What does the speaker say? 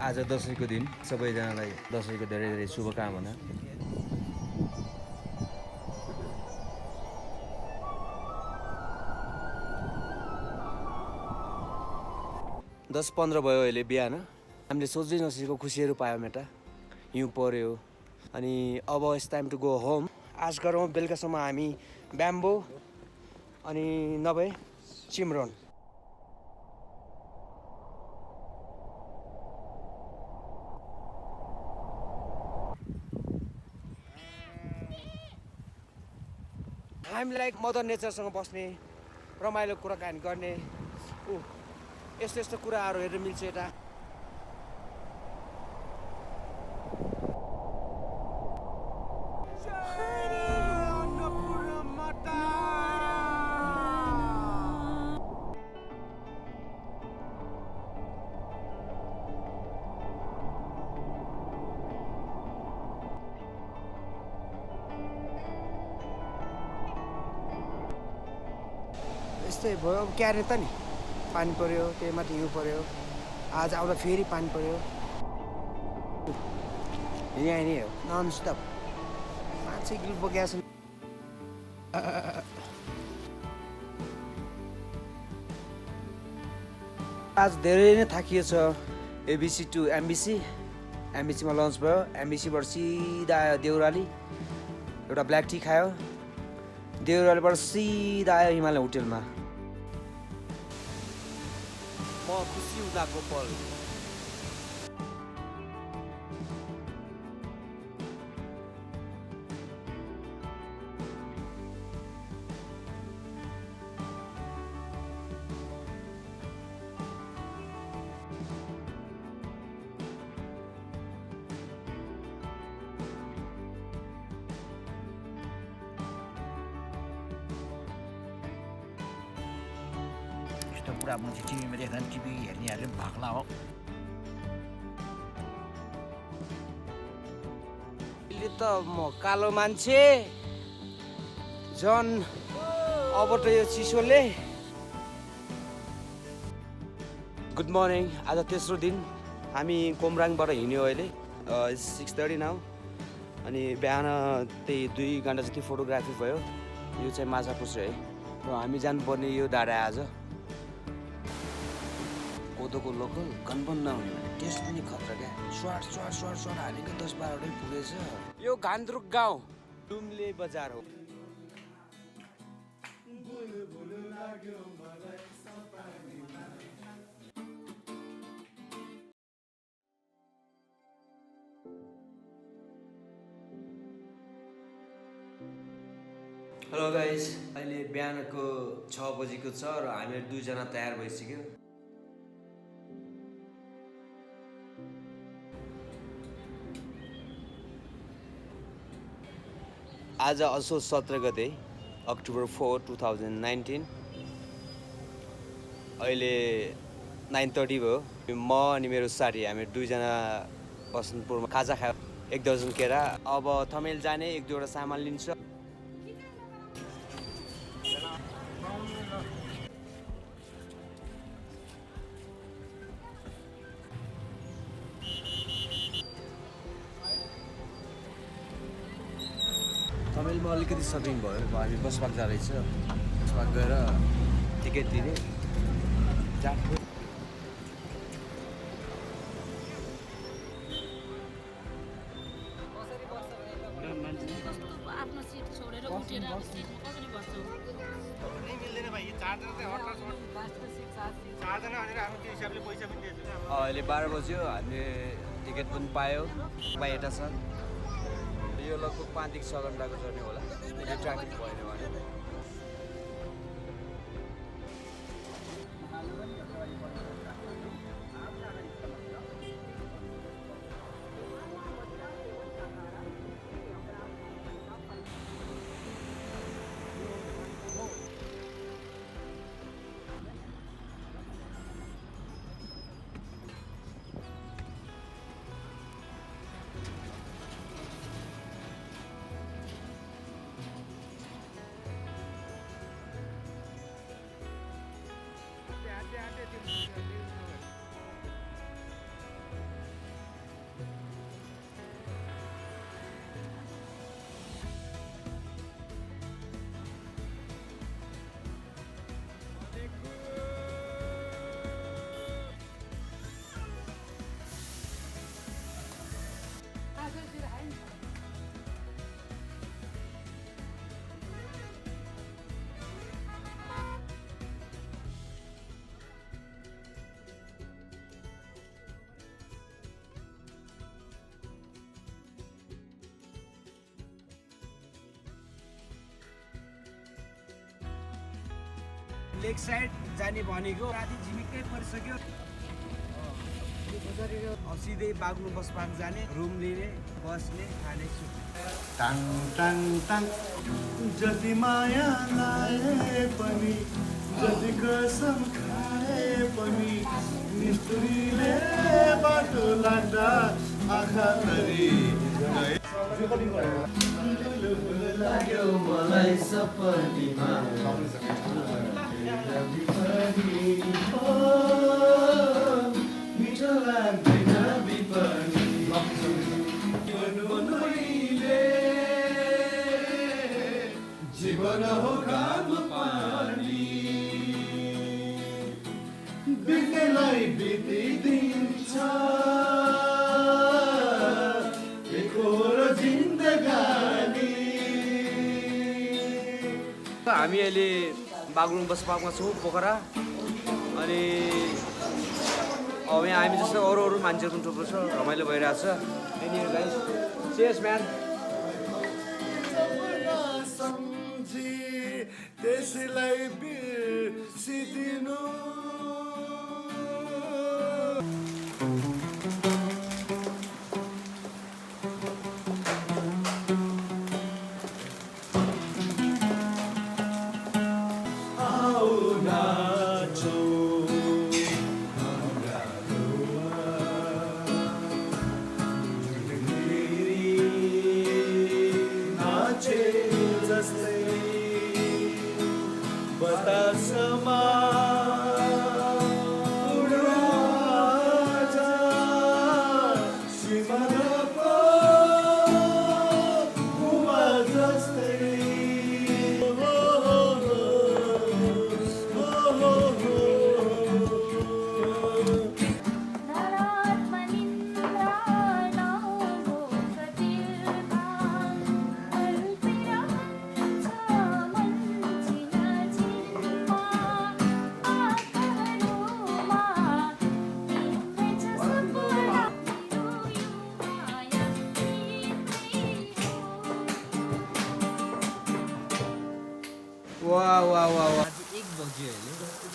आज दसैँको दिन सबैजनालाई दसैँको धेरै धेरै शुभकामना। दस 15 भयो अहिले बिहान। हामीले सोच्दै नसोचेको खुसीहरू पायौँ मेटा। हिउँ पर्यो अनि अब it's time to go home. आज गरौँ बेलुकासम्म हामी ब्याम्बो अनि नभए चिम्रोन। हामीलाई मदर नेचरसँग बस्ने रमाइलो कुराकानी गर्ने यस्तो यस्तो कुराहरू हेर्न मिल्छ यता। यस्तै भयो अब क्यारे त नि पानी पर्यो, त्यही माथि हिउँ पर्यो। आज आउँदा फेरि पानी पर्यो। यहाँ नि हो नन स्टप 5 किलो बोकेको छ। आज धेरै नै थाकिएछ। एबिसी टु एमबिसी, एमबिसीमा लन्च भयो। एमबिसीबाट सिधा आयो देउराली, एउटा ब्ल्याक टी खायो। देउरालीबाट सिधा आयो हिमालय होटेलमा। म खुसी हुँदाको पल। पुरा मान्छे टिभीमा देख्दा नि टिभी हेर्नेहरूले पनि भाग्ला हो। अहिले त म कालो मान्छे झन् अब त यो चिसोले। Good morning. आज तेस्रो दिन हामी कोमराङबाट हिँड्यौँ। अहिले 6:30 नाउ अनि बिहान त्यही 2 घन्टा जति फोटोग्राफी भयो। यो चाहिँ माछापुच्छ्रे है र हामी जानुपर्ने यो डाँडा आज। कोदोको लोकल कन्फर्म नहुने भने टेस्ट पनि खतरा क्या। स्वाट स्वाट स्वाट स्वाट हालेको 10-12 पुगेछ। यो घान्द्रुक गाउँ डुम्ले बजार हो। हेलो गाइस, अहिले बिहानको 6 बजीको छ र हामी 2 जना तयार भइसक्यो। आज असोज 17 गते अक्टोबर 4, 2019। अहिले 9:30 भयो। म अनि मेरो साथी हामी 2 जना बसन्तपुरमा खाजा खायो। 1 दर्जन केरा। अब थमेल जाने 1-2वटा सामान लिन्छ। तमिलमा अलिकति सपिङ भयो। अब हामी बस पार्क जाँदैछ। बस पार्क गएर टिकट दिने जाने। आफ्नो सिट छोडेर उठेर अब सिटमा कसरी बस्छौ? नै मिल्दैन भाइ। चार्जर चाहिँ हट चार्जर भनेर आफ्नो त्यो हिसाबले पैसा पनि दिएछु। अहिले 12 बज्यो। हामीले टिकट पनि पायो। यता छ। यो लगभग 5 देखि 6 घन्टाको जर्नी होला यदि ट्राफिक भएन भने। लेक साइड जाने भनेको राति झिमिक्कै परिसक्यो अब सिधै बाग्लुङ बस पार्क जाने रुम लिने बस्ने खाने टाङ टाङ टाङ जति माया लाए पनि जति कसम खाए पनि निष्ठुरीले बाटो लाग्दा आँखा तरी लाग्यो मलाई सपनीमा मिठो लाग्दैन विपनी जीवन हो घाम पानी बित्नेलाई बितिदिन्छ एकहोरो जिन्दगानी। हामी अहिले बाग्लुङ बस पार्कमा छौँ पोखरा अनि अब यहाँ हामी जस्तो अरू मान्छेहरू पनि थुप्रो छ रमाइलो भइरहेछ एनी गाइस चेयर्स म्यान सम्झी त्यसलाई बिर्सिदिनु बतासमा उडाजा सिमानाको कुवा जस्तै वाह वाह वाह वाह आज 1 बज्यो अहिले